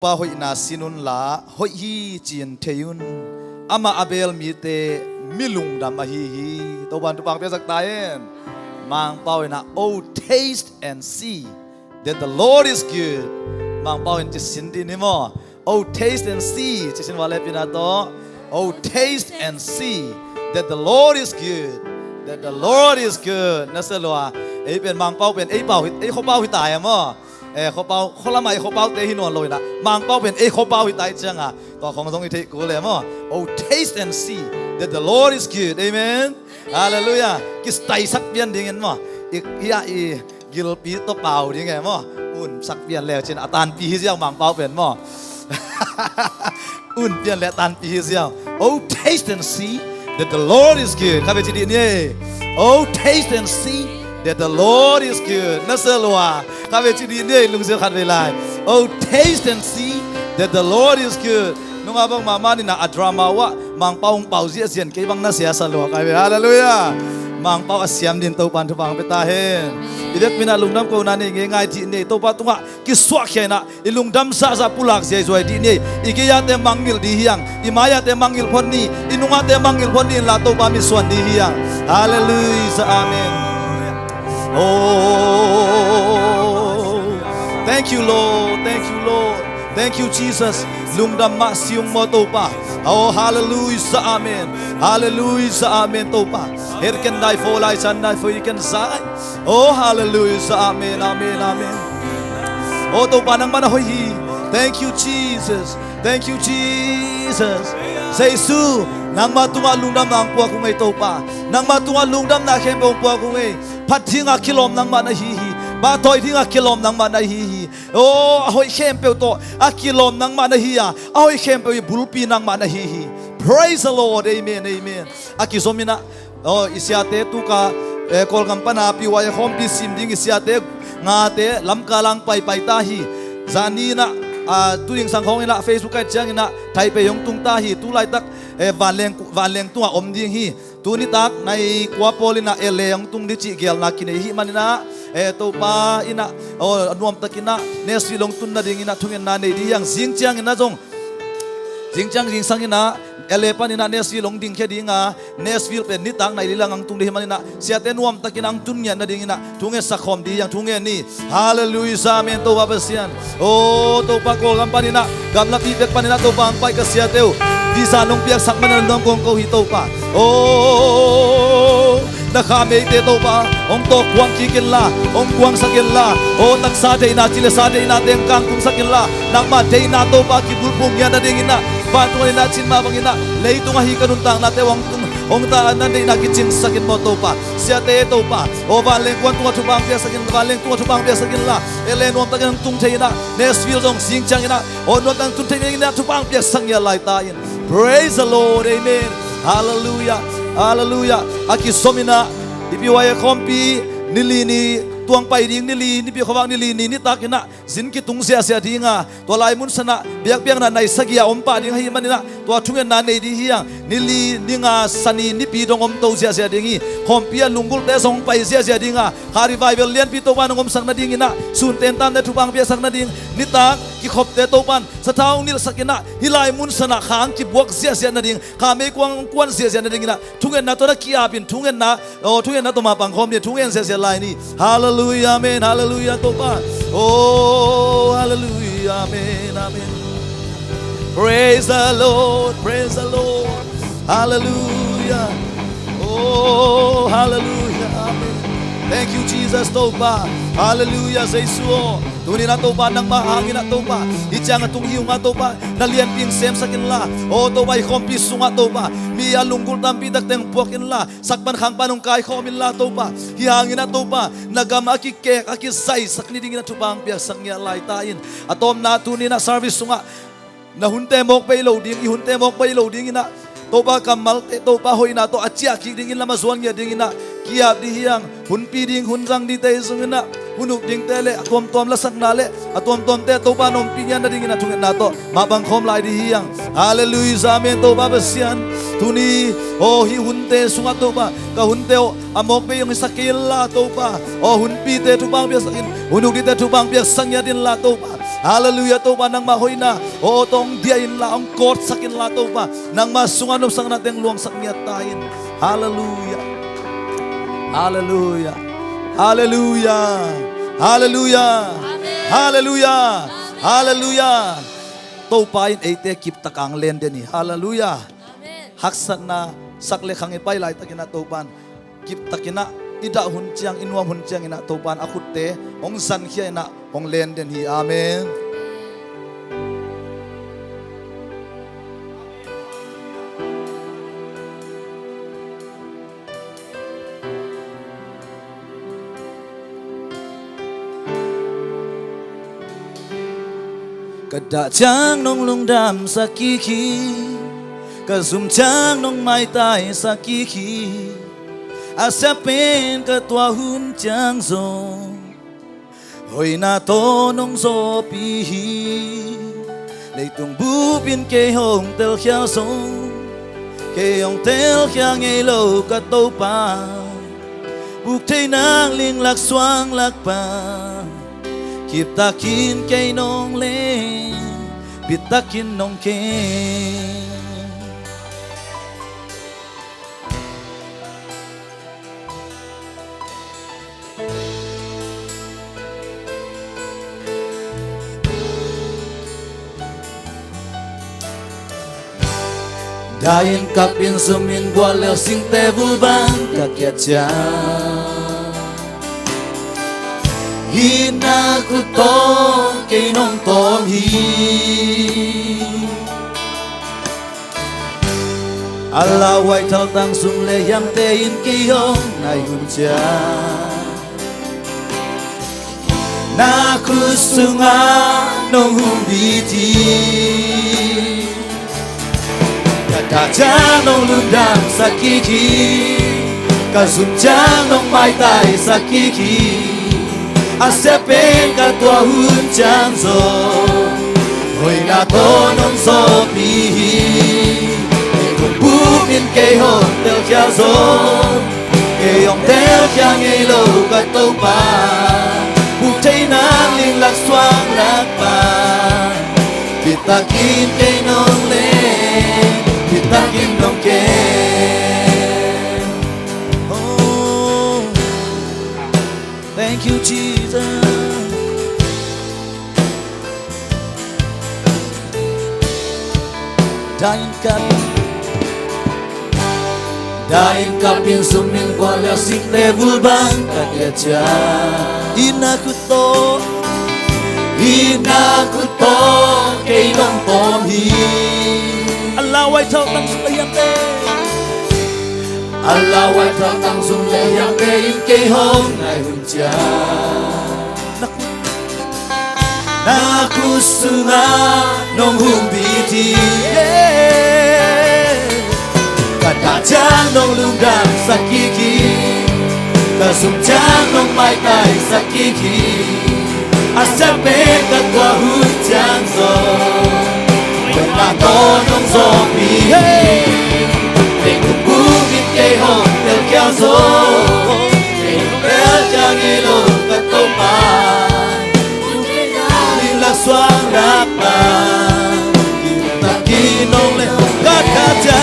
pa hoi na sinun la hoi hi chin theyun ama abel mi te milung dam hi to ban tu pang pe sak tayen mang pau na oh taste and see that the Lord is good mang pau in sin di ni mo oh taste and see chi sin wale pina to oh taste and see that the Lord is good that the Lord is good na se lo aiเป็นmang pauเป็นai pau ai kho pau hi tai moเขาเป่าเขาละไม่เขาเป่าเตะหินวนลอยนะมังเป่าเป็นเขาเป่าหิตายจังอ่ะตัวของตรงนี้ที่กูเลยมั้ง Oh taste and see that the Lord is good Amen Hallelujah กิสไตสักเบียนดิ้งเงี้ยมั้งอีกกิลปีตัวเป่าดิ้งไงมั้งอุ่นสักเบียนแล้วเช่นอาตานปีเสียงมังเป่าเป็นมั้งอุ่นเบียนแล้วตันปีเสียง Oh taste and see that the Lord is good ข้าพเจ้าดีนี่ Oh taste and see that the Lord is good นั่นเสือลัวข้าพเจ้าดีนี่ลุงเสือขัดเวลา Oh taste and see that the Lord is good นุ่งอาบังมานี่นะอัดรามาวะมังเป่าเป่าเสียเสียนกี่บังน่าเสียสลัวกันไปฮาเลลูยามังเป่าเสียมดินตัวปันทุบังไปตาเห็นอีเด็กมีน่าลุงดำกูนั่นเองง่ายที่นี่ตัวปันตัวกิสวกแค่น่ะอีลุงดำซาปุลักเสียสวยดีนี่อีกยาเตมังงิลดีเฮียงอีมายาเตมังงิลพ้นนี่อีนุ่งอาเตมังงิลพ้นนี่ลาตัวปันมีส่วนดีเฮียงฮาเลลูยาอาเมนOh, thank you, Lord. Thank you, Lord. Thank you, Jesus. Lungdam ma siung mo topa. Oh, hallelujah, amen. Hallelujah, amen topa. Here can die for life and die for you can die. Oh, hallelujah, amen, amen, amen. Oh, topa nang manahoy. Thank you, Jesus. Thank you, Jesus. Say su. Nang matunga lungdam nang puwa kung ay topa. Nang matunga lungdam na kembong puwa kung ay. พัดทิ้งกิลมนังมานาฮีบาทอยทิ้งกิลมนังมานาฮีโอ้หอยเข้มเปียวโตกิลมนังมานาฮีอ่ะหอยเข้มเปียวบุรุปีนังมานาฮี Praise the Lord Amen Amen กิสมินะโอ้อิสยาเตตุกาคอลกัมปนาปิวายคอมปิซิมดิ้งอิสยาเตงาเตลำกาลังไปตาฮีจานีนะตุยิงสังของอินะเฟซบุ๊กไอจังอินะไทยไปยงตุงตาฮีตุไลตักวันเลงตัวอมดิ้งฮีตูนิตักในกัวโปลินะเลงตุงดิจิเกลนักกินฮีมันนะตัวป้าอินะโอ้นวมตะกินะเนสวิลงตุนนาดิ้งอินะทุงเงินนาในดียังสิงจังอินะจงสิงจังสิงสังอินะเลปันอินะเนสวิลงดิ้งแค่ดิ้งเนสวิลเป็นนิตักในลีลังตุงดิมันนะเสียเตนวมตะกินังตุนเงินนาดิ้งอินะทุงเงินสักคมดียังทุงเงินนี่ฮาเลลูยาเมนตัวป้าเปเซียนโอ้ตัวป้าโกกัมปานินะกัมลับปีเบกปานินะตัวป้าไปกับเสียเตวดีสานงเปียกสักมันน้องกงเขาฮิโตปะโอ้นักขาเมย์เตโตปะองโตควงกีกินละองควงสักินละโอ้นักซาเดน่าจิเลซาเดน่าเต็งกังกุงสักินละนักมาเดน่าโตปะกิบุลปุ่งยันนาดิ่งนะฟันตัวน่าชินมาบังนะเลยตัวฮิกันุนตังนาเตวังตุงองตานันเดน่ากิจินสักินโมโตปะเสียเตโตปะโอ้วันเลงวันตัวทุบังเปียสักินวันเลงตัวทุบังเปียสักินละเอเลนวมตะกันตุงเทนะเนสวิลจงสิงจังนะโอ้นวมตังตุงเทนะทุบังเปียสังยาลายตายินPraise the Lord, Amen. Hallelujah, Hallelujah. Aki somina, ipiwaya kompi nilini tuang paiding nili nipi khawang nili ni takina zin ki tung sia sia dinga to lai mun sana biak biak na nai sagia ompa ding hi manina to thungen na nei di hiang nili ninga sani nipi dong om to sia sia dingi khompia lungul te song pai sia sia dinga hari bible lian pi to ban ngom sang na dingina sun ten tan na thubang bia sang na ding nitak ki khop te to pan sathaung nil sakina hilai mun sana khang ki buak sia sia na ding kha me kwang kwan sia sia na dingina thungen na to na ki apin thungen na to ma pang khom ni thungen sia sia lai ni Hallelujah, amen, hallelujah, topa. Oh, hallelujah, amen, amen. Praise the Lord, hallelujah. Oh, hallelujah, amen. Thank you, Jesus, topa. Hallelujah, Jesuo. Tunin na topa ng mahangin na topa. Ijang atong hiyo nga topa. Nalian ping sem sa kinla. O topa ikompis nga topa. Miya lunggul tampidak teng puakin la. Sakpan kang panungkay komin la topa. Hihangin na topa. Nagam akikek akisay. Sakniding na tupang piyak sangya laytayin. Atom na tunin na service nga. Nahunte mok pa iloding. Ihunte mok pa iloding ina. Topa kamal topa hoy na to. Atya kikdingin la mazuan niya dingin na. Kiap di hiyang. Hunpi ding hunrang di tayo sungin na. Hunuk ding tele atom tom lasak nale atom tom te to pa nom pinyan na dingin na tungan nato mabang kom lai di hiyang hallelujah amen to pa basian tuni oh hi hunte sunga to pa ka hunte o amok pe yung sakil la to pa oh hunpi te tu bang bias sakin hunuk di te tu bang bias sangya din la to pa Hallelujah to pa nang mahoy na. O tong diayin la ang court sakin la to pa nang masunganop sang nating luang sakniat tayin. Hallelujah. Hallelujah. Hallelujah. Hallelujah. Hallelujah. Hallelujah. To pa in ate kip takang len den ni. Hallelujah. Haksan na sakle khang ipay lai takina to pan. Kip takina ida hunchiang inwam hunchiang ina to pan akutte ong san khia ina ong len den hi. Amen. Kada chang nong lungdam sa kiki, kasum chang nong mai tai sa kiki, asapin katwa hun chang zong, hoy na to nong zo pihi, leitung bupin kay hong tel khiao song, kay hong tel khiang ngay lâu kato pa, buk thay nang ling lak xoang lak pa. Kip takin kay nong len, bit takin nong ken. Dayin kapin sumin bualaw sing te bulbang kakyat siya. Hinakuto kay nong tom hi alaway thao tang sung le yang te in kay hong nai hun cha nakusunga nong humbiti kadajang nong lundang sa kiki kasumjang nong mai tai sa kiki asapin katwa hun chang zo, hoy na to nong zo pihi, kung bupin kay hong tel kia zo, kay hong tel kia ngay lâu kato pa, buk thay nang ling lak xoang lak pa, bitakin kay nong len, bitakin nong ken. Thank you, Jesus. Dain kapin sumin kuala sing te bulbang kakecha. Inakuto kay nong tom hi. Alaway thao tang sulayang te. Alaway thao tang sulayang te in kay hong nai hun cha. Nakusunga nong humbiti kadajang nong lungdang sa kiki kasumjang nong mai tai sa kiki asapin katwa hun chang zo when na to nong zo pi te kubukit kay hong tel kia zo kay tel chang ilo katopa xoang rác bàn ta khi nông lên cát cha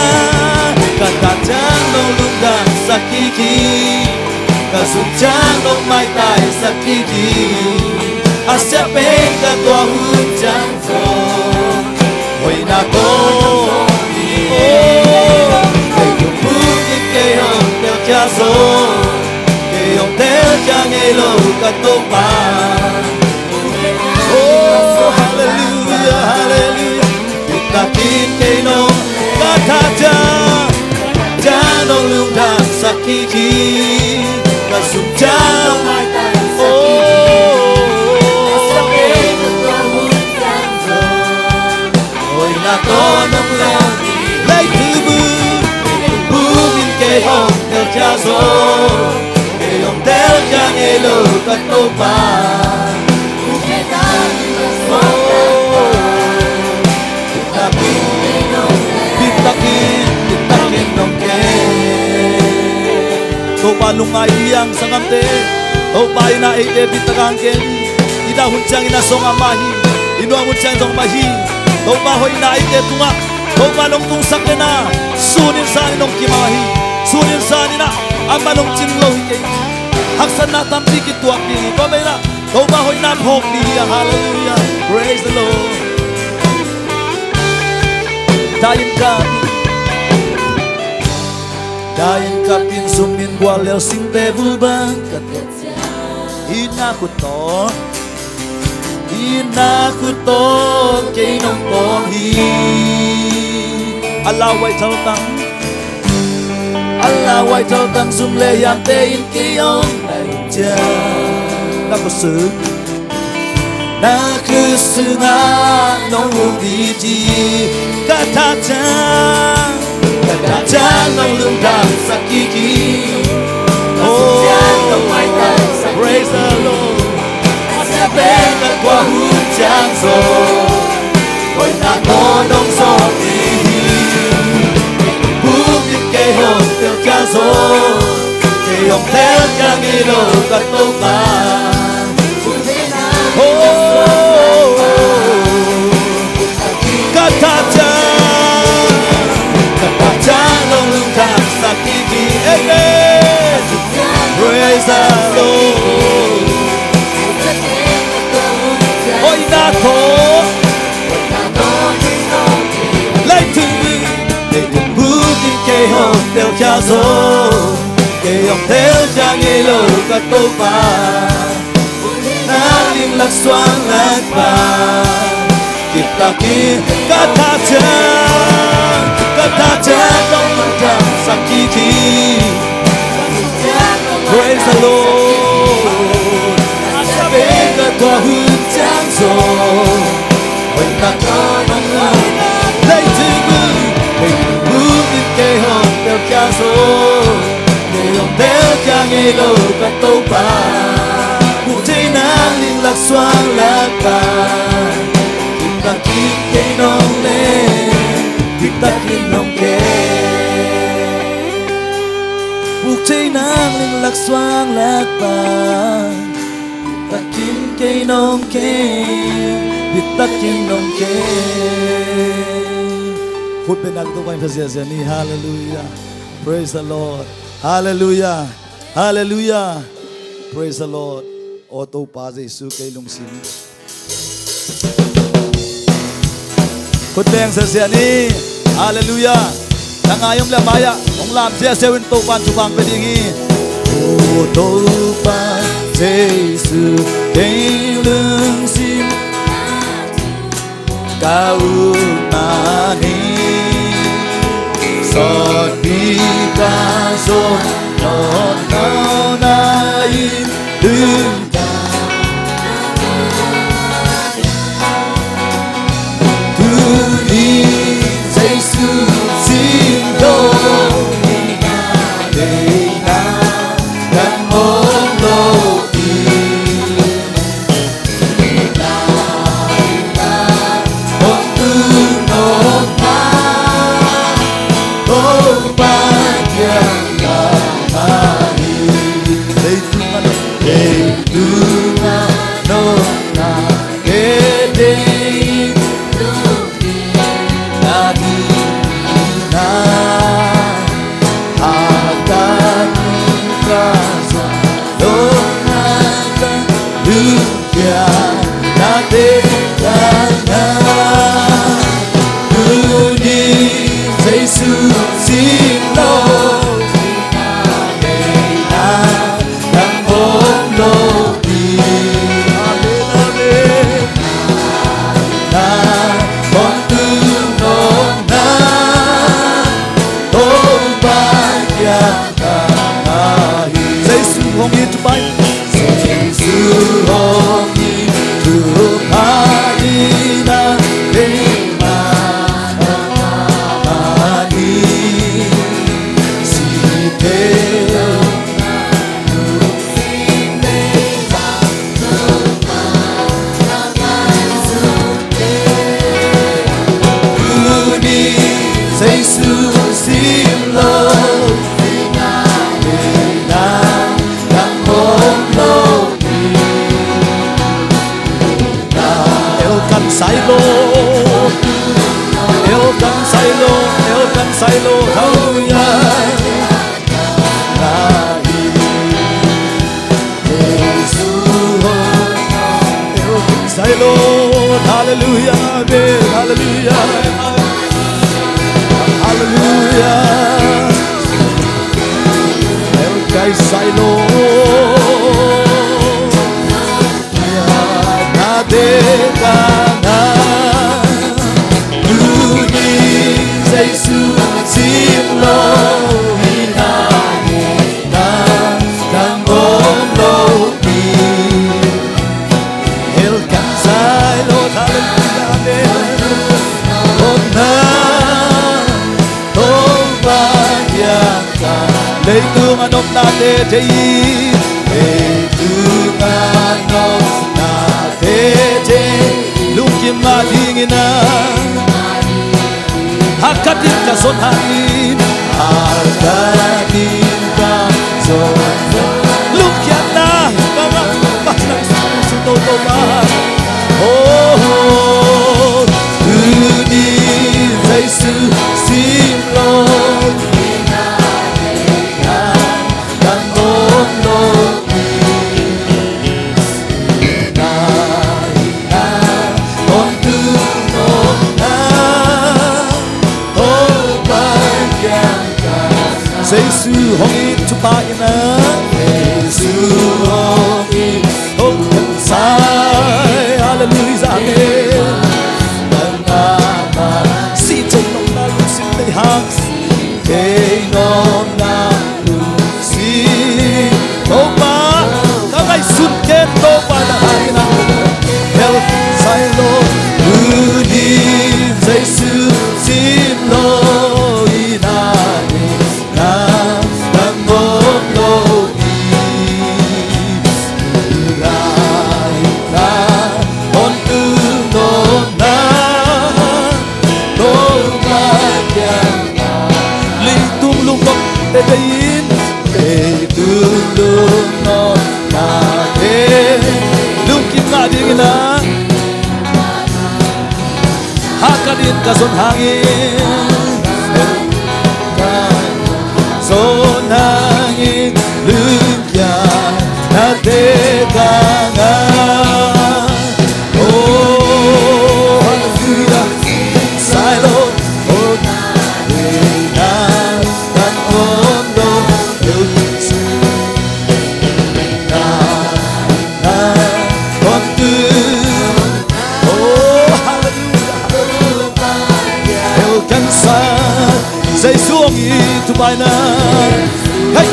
nông lung đàn sakiki cả sum cha nông mai tai sakiki asepe cả tua hun chang zo hồi na to cây cùng bước đi cây hồng theo cha zo cây hồng theo cha nghe lâu cả tô bàn. Oh, hallelujah, hallelujah. Bitakin kay nong kataja, janong lungdang sa kiki, kasumjang. Hoy na to nong lay tubu, bubin kay hong tel cha zo, kay hong tel cha ngelo katopan. Bitakin nong ken to palungay iyang sangam te to pa ina ite bitakang ken ida hunchang ina song amahi Inua mo dyan sa mahi. Tau ba hoy na ike tunga. Tau ba nung tung sakle na. Sunin sa nung kimahi. Sunin sa nina. Ama nung chinlo ike. Haksan na tampi kituak ni. Tau ba na. Tau ba hoy na hok niya. Hallelujah. Praise the Lord. Dayan kapin. Dayan kapin sumin gwalel sing devil bangkat. Inakuto kay nong kohi. Alaway taltang sumle yang tein kiyong naija. Nakusu nga nong ubiji. Katacang nong lungdang sa kiki. Praise the Lord. Asabena kwa hujan so. Hoy na ngonong so nihi. Bukit kay hong tel kaso. Kay hong tel kang ilo katupan. Katacang nong lungdang sa kiki. Amen. Praise the Lord. Ôi na thô lấy thương để được bước đi cây hồng theo cha gió cây hồng theo cha nghe lời các tô ba na liên lạc xoang lạc ba kịp ta kia các ta cha trong lòng tràn sang chi chi. Praise the Lord. Asabega kwa hujan so. Hoy na ngonong lấy bukit kay hong tel cha so. Kay hong tel cha nghe lời các tô ba. Cuộc chơi nang liên lạc xoang lạc ba. Kịp ta kịp kay nong lên. Kịp ta kịp nong kê. Cuộc chơi nang liên lạc xoang lạc ba. Ta kim cây nông kê. Biết ta kim nông kê. Phút bên nạc tụi anh phải dễ dễ ni. Hallelujah. Praise the Lord. Hallelujah. Hallelujah. Praise the Lord. Ô tô pa Giêsu cây lung xin. Phút bên dễ dễ ni. Hallelujah. Nangayong lamaya. Ông làm dễ dễ tô pan chụp bằng bên đi. Ô tô pa Giêsu cây lung xin. Kaumani Sot bikaso Non naunain Dunta Tunin Giêsu xin đôi Deina Dan mong đôi Oh, Lord, hallelujah. Say Lord, hallelujah, amen, hallelujah, hallelujah. Okay, say Lord, nadega na Uni Jesu simlo hinani na nangom lobi. Lấy tương anh ông na tê tê lấy tương anh ông na tê tê lúc kim ma đi nghe na hakatin ka son hangin hakatin ka son lúc kia na mga bắt nang suto to ba oh uni Giêsu sim lo Giêsu hongin chupayana Giêsu hongin hongin sai hallelujah amen nangama si chong nong na lu sin tay hang kay nong na lu si to ba kay sun ken to ba na hangin help sai Lord uni Giêsu sin lo Tetein tulung non nade lukin ngading na hakadin kason hangin son hangin lukya nade kanga oh hallelujah silo Say xuống itu baina hey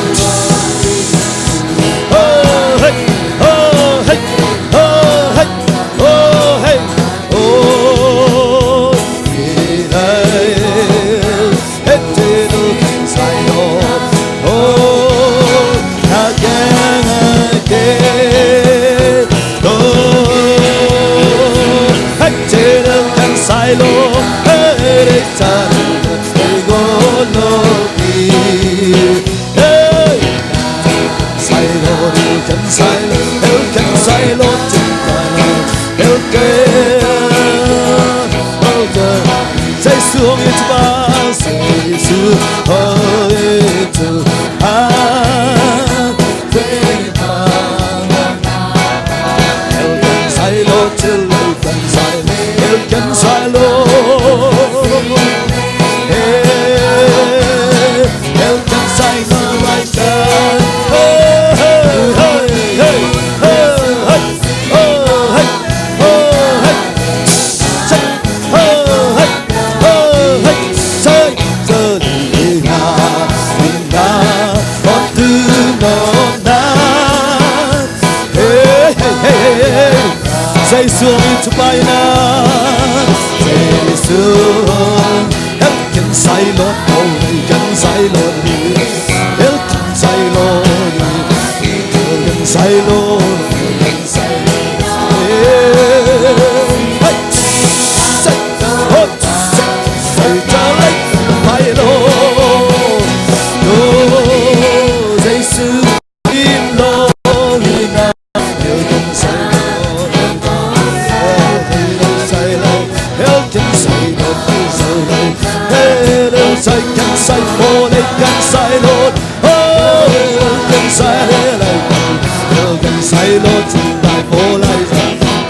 oh hey oh hey oh hey oh hey oh hey hey no sai no oh again oh hey no can sai lo hey xuống into ba Giêsu into el can sai lo till el can sai lo el can sai lo right there Giêsu into baina Giêsu el can sai lo el can sai lo el can sai lo el can sai lo say lấy gần sai lột gần sai lại gần sai lột đại phố lại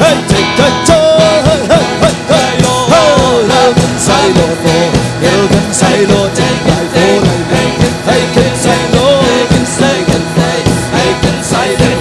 hey take the joy hey hey hey gần sai lột gần sai lột đại phố lại hey gần sai lột gần sai gần hey gần sai lột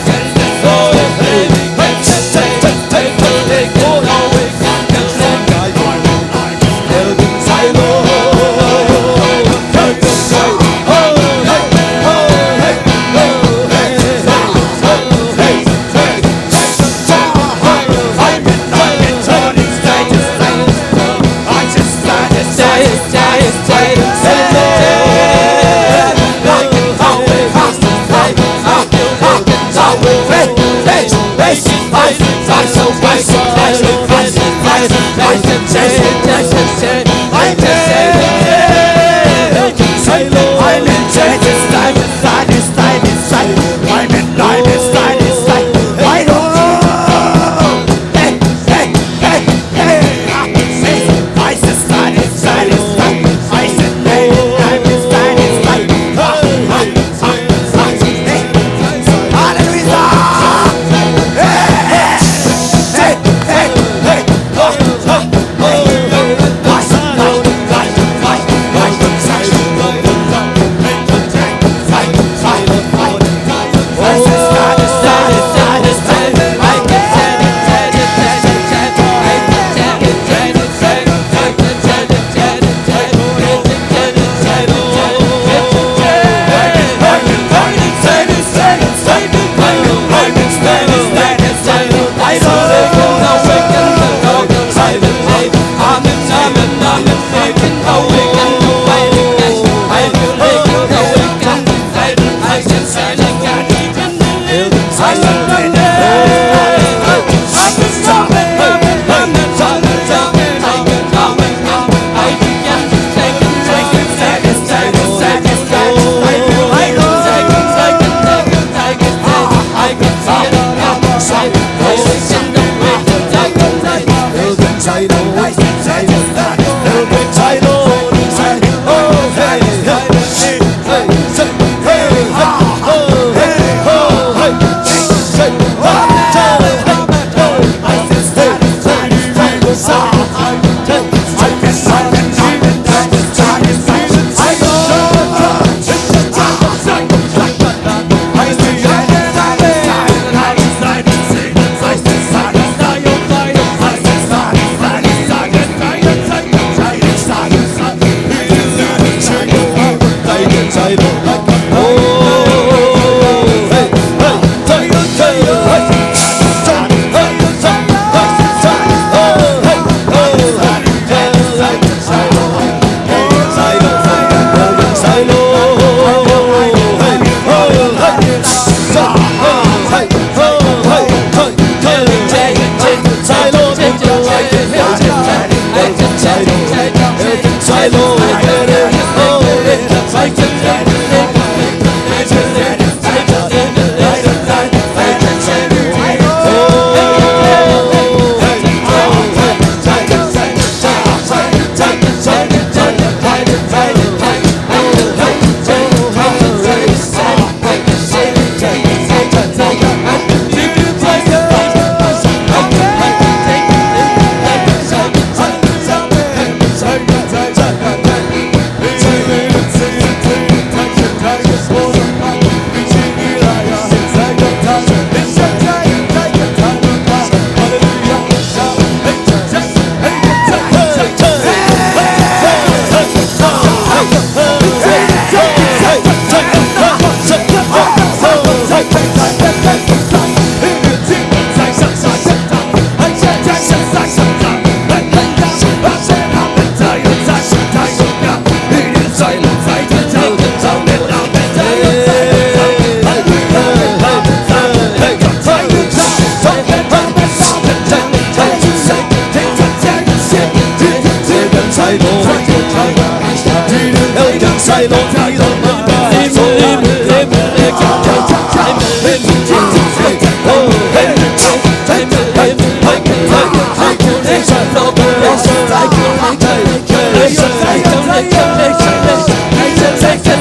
Take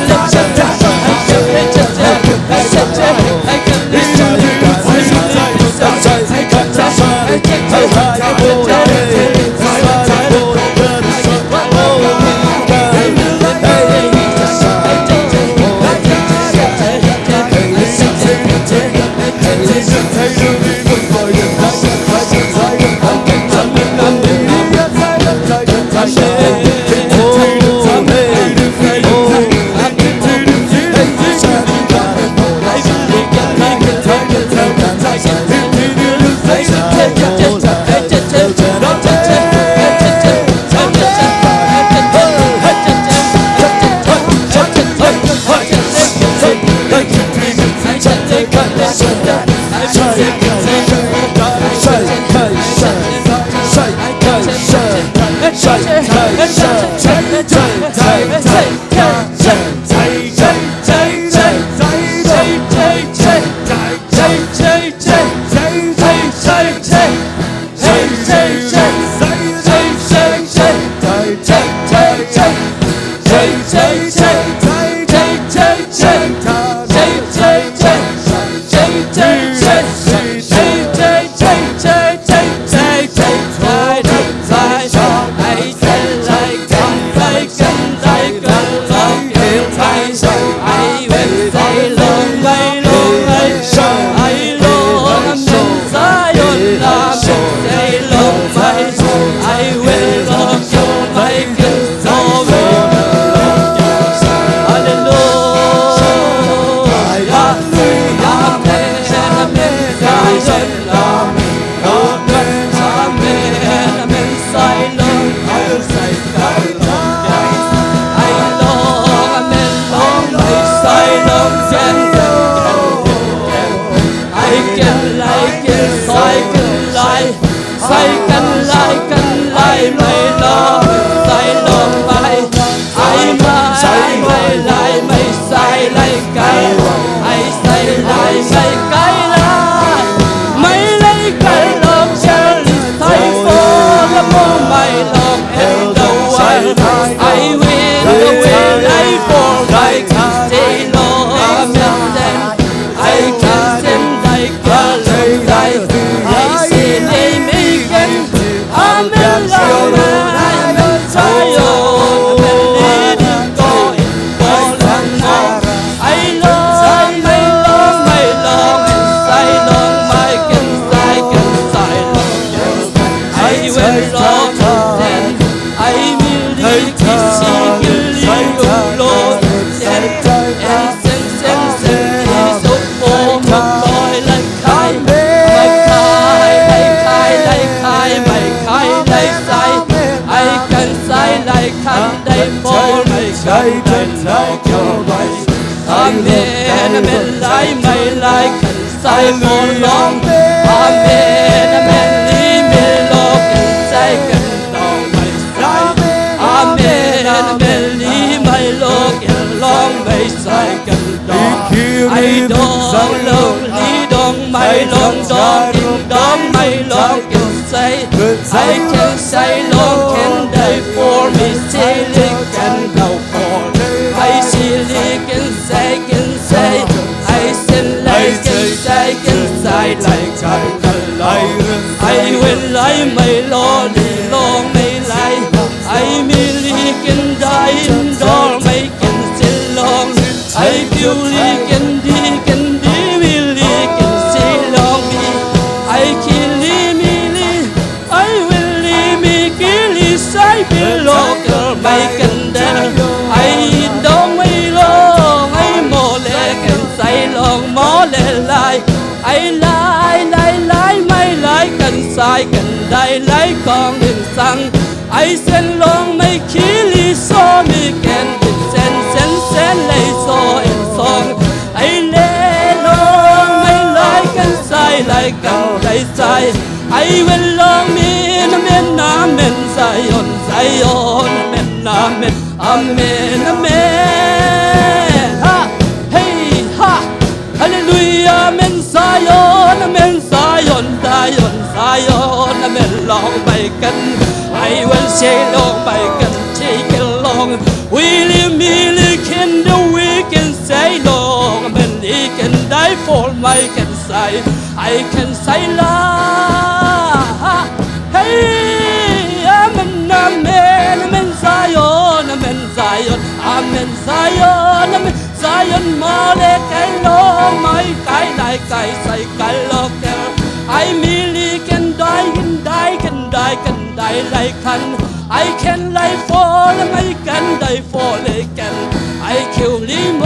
I I can lie fall and I can die fall again I kill him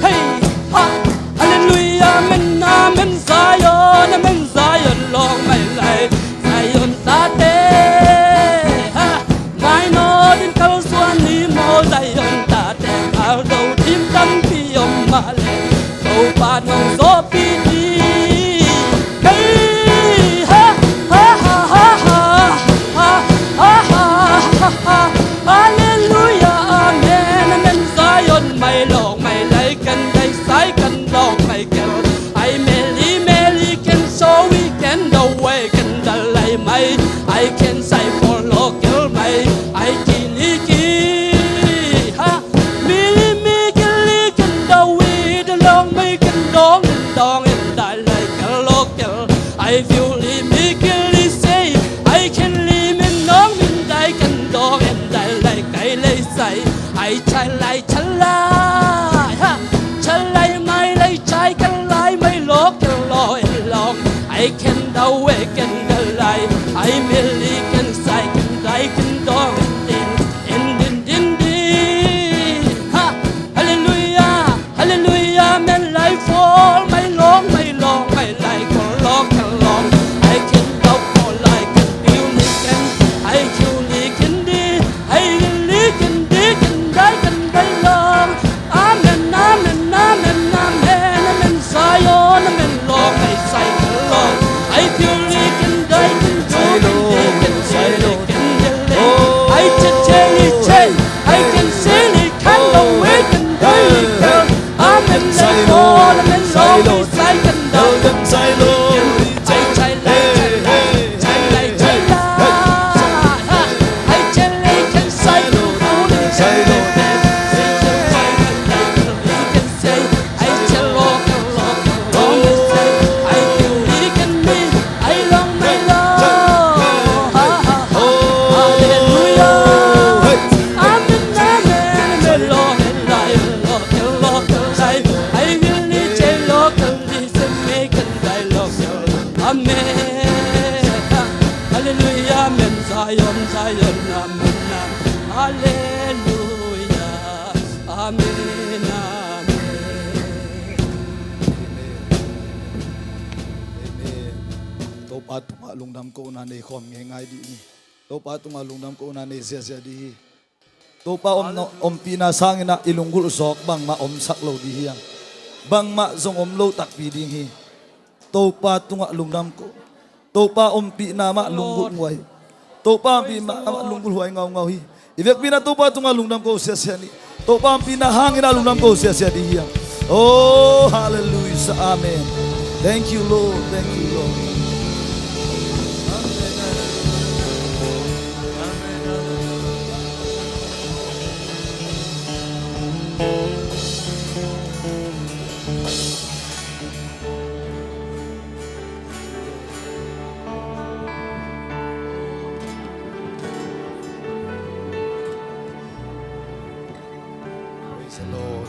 hey ha hallelujah amen amen Zion long my life Zion tate ha my Lord in Kalswani mo Zion tate although tim tam pi om male so panong so piti hey ha ha ha ha ha ha ha hallelujah amen amen Zion my long my life can die sai can long my girl I merely can so we can the way can the lie my I can say for local my I kiliki ha me can the way the long my can dong and die like a local I feel me can say I can live in long and I can dong and die like I lay say I chalai ha chalai my lay chai can lie my local long I can the way can the lie I merely can say can die can dong and din ha hallelujah hallelujah man life fall my long my life long I can go for like a beauty can I truly can do I really can dig and die can die long amen Zion amen long I say long I truly can die can do can can I can say it can the way can die can amen Lord amen long I say can die Hallelujah, amen, Zion, amen, hallelujah, amen, amen. Tau patung alung dam ko na ne khom nge ngai di ni. Tau patung alung dam ko na ne sia di. Tau pa om pina sang na ilunggul sok bang ma om sak lo di hiang. Bang ma zong om lo tak pi ding hi. Tau patung alung dam ko. Tau pa om pina ma lunggul ngwai. Tau pa pi ma lunggul huai ngau hi. Ivek pina tau patung alung dam ko sia ni. Tau pa pina hangin alung dam ko sia di hiang. Oh hallelujah, amen. Thank you Lord, thank you Lord. Praise the Lord.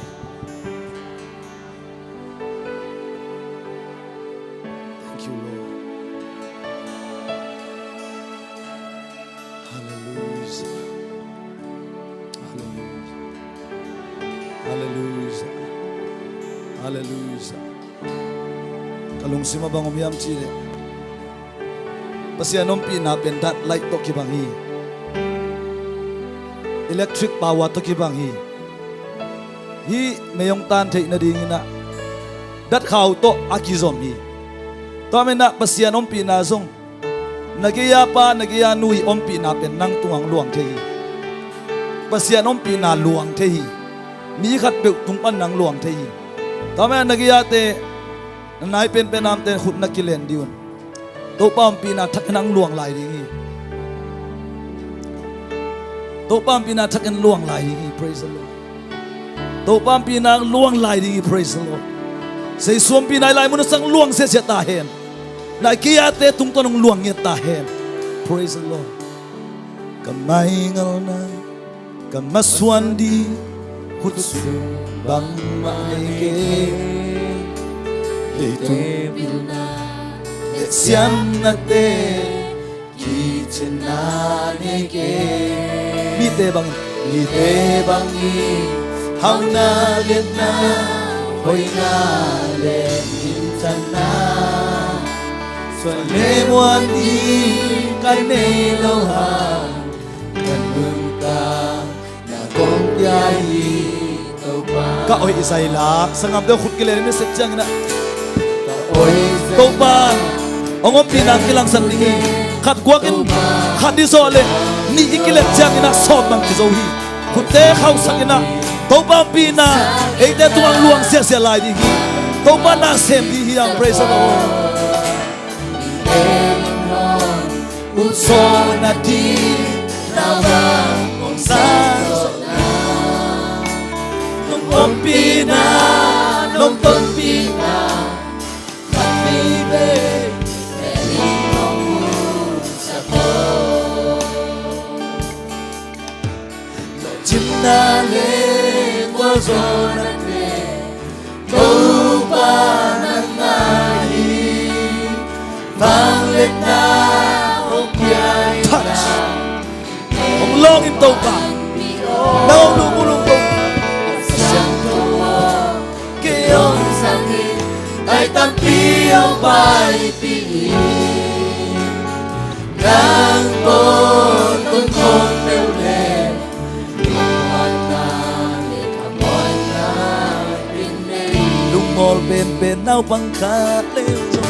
Thank you, Lord. Hallelujah. Hallelujah. Hallelujah. Hallelujah. Kalung sima bang umyam chile. Pasianom pinapen that light to kibangi. Electric power to kibangi. Hi mayong tan thei na ding na. Dat khaw to akizom hi. To amena pasianom pinazong. Nagiya pa nagiya nui om pinapen nang tuang luang thei. Pasianom pina luang thei. Mi khat pe tung pan nang luang thei. To amena nagiya te nai pen penam te khut na kilen diun. To pam pina thak nang luang lai ding. To pam pina thak en luang lai ding. Praise the Lord. To pam pina luang lai ding. Praise the Lord. Say suam pina lai mun sang luang se ta hen. Na kia te tung tonong luang nge ta hen. Praise the Lord. Kamay ngal na kamaswan di hutsu bang maike. Itu siam na te 진나에게 밑에 방 이 대방이 하우나 렛나 호이나 렛임찬나 손레모안니 까네로하 간문ta na 공야이 또바 ka oi isai la sangam de khut kile ni sep chang na ôi to ban ongom pinang kilang sang ni khat kwakin khat di so le ni ikilet chang na sot bang ki zo hi khut te khau sakina to ban pina e te tuang luang sia sia lai di hi to ban na sem di hi ang praise the Lord usona di nawa kong san nung ompina nung pagpina kapibe Chimnale wazona ne Toba nangahi Vanglet na okyay touch ong long in to ba nao lu mulong to Siyang tuwa Kayong sakit Ay tampi ang paipili Nang botong kong peule lung mol pen nao bang khat leo zo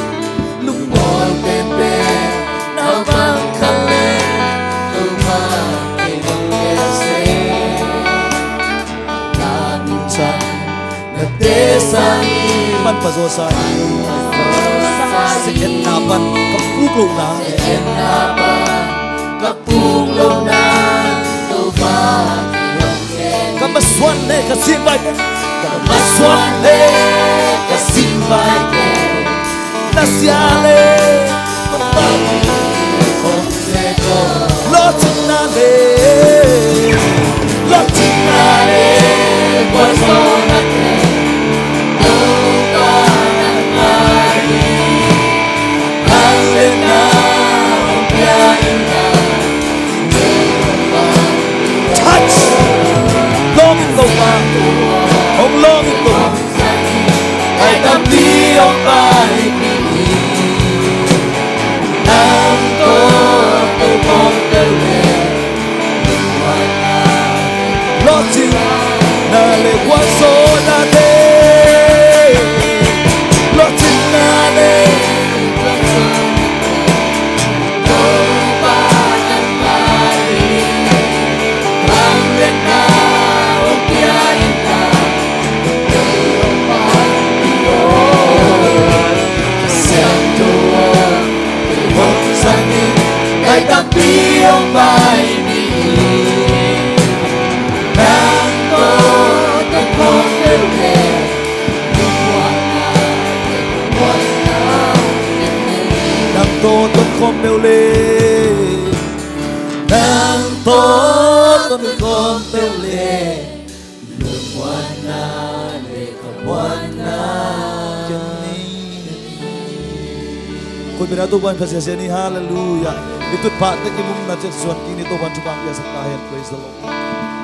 lung mol Pen pen Nao bang kale Tuma Inong kese Naminsan Natesangi man pa zo sa second na ban kapuglo na Enapa Kapuglaw na Tuma Inong kese kamaswan ne kasibay Kamaswan le Kasimbay ke nasyale Konseko lotinale Nare Wazona ke Tuba nangahi Vanglet na okyay na touch long in to ba ong long in to Ay tampi ang paipili Nang totoo peule lotin na le kwaso na de lotin na le Tuba nangahi Vanglet na okyay na Siyang tuwa Kayong sakit Ay tampi ang paipili Nang totoo peule nang toton kom peule nang toton kom peule Kung binatuban pa siya ni hallelujah. Ito't pa, nagimong na siya suwan kini to ban tukang sa kayan. Praise the Lord.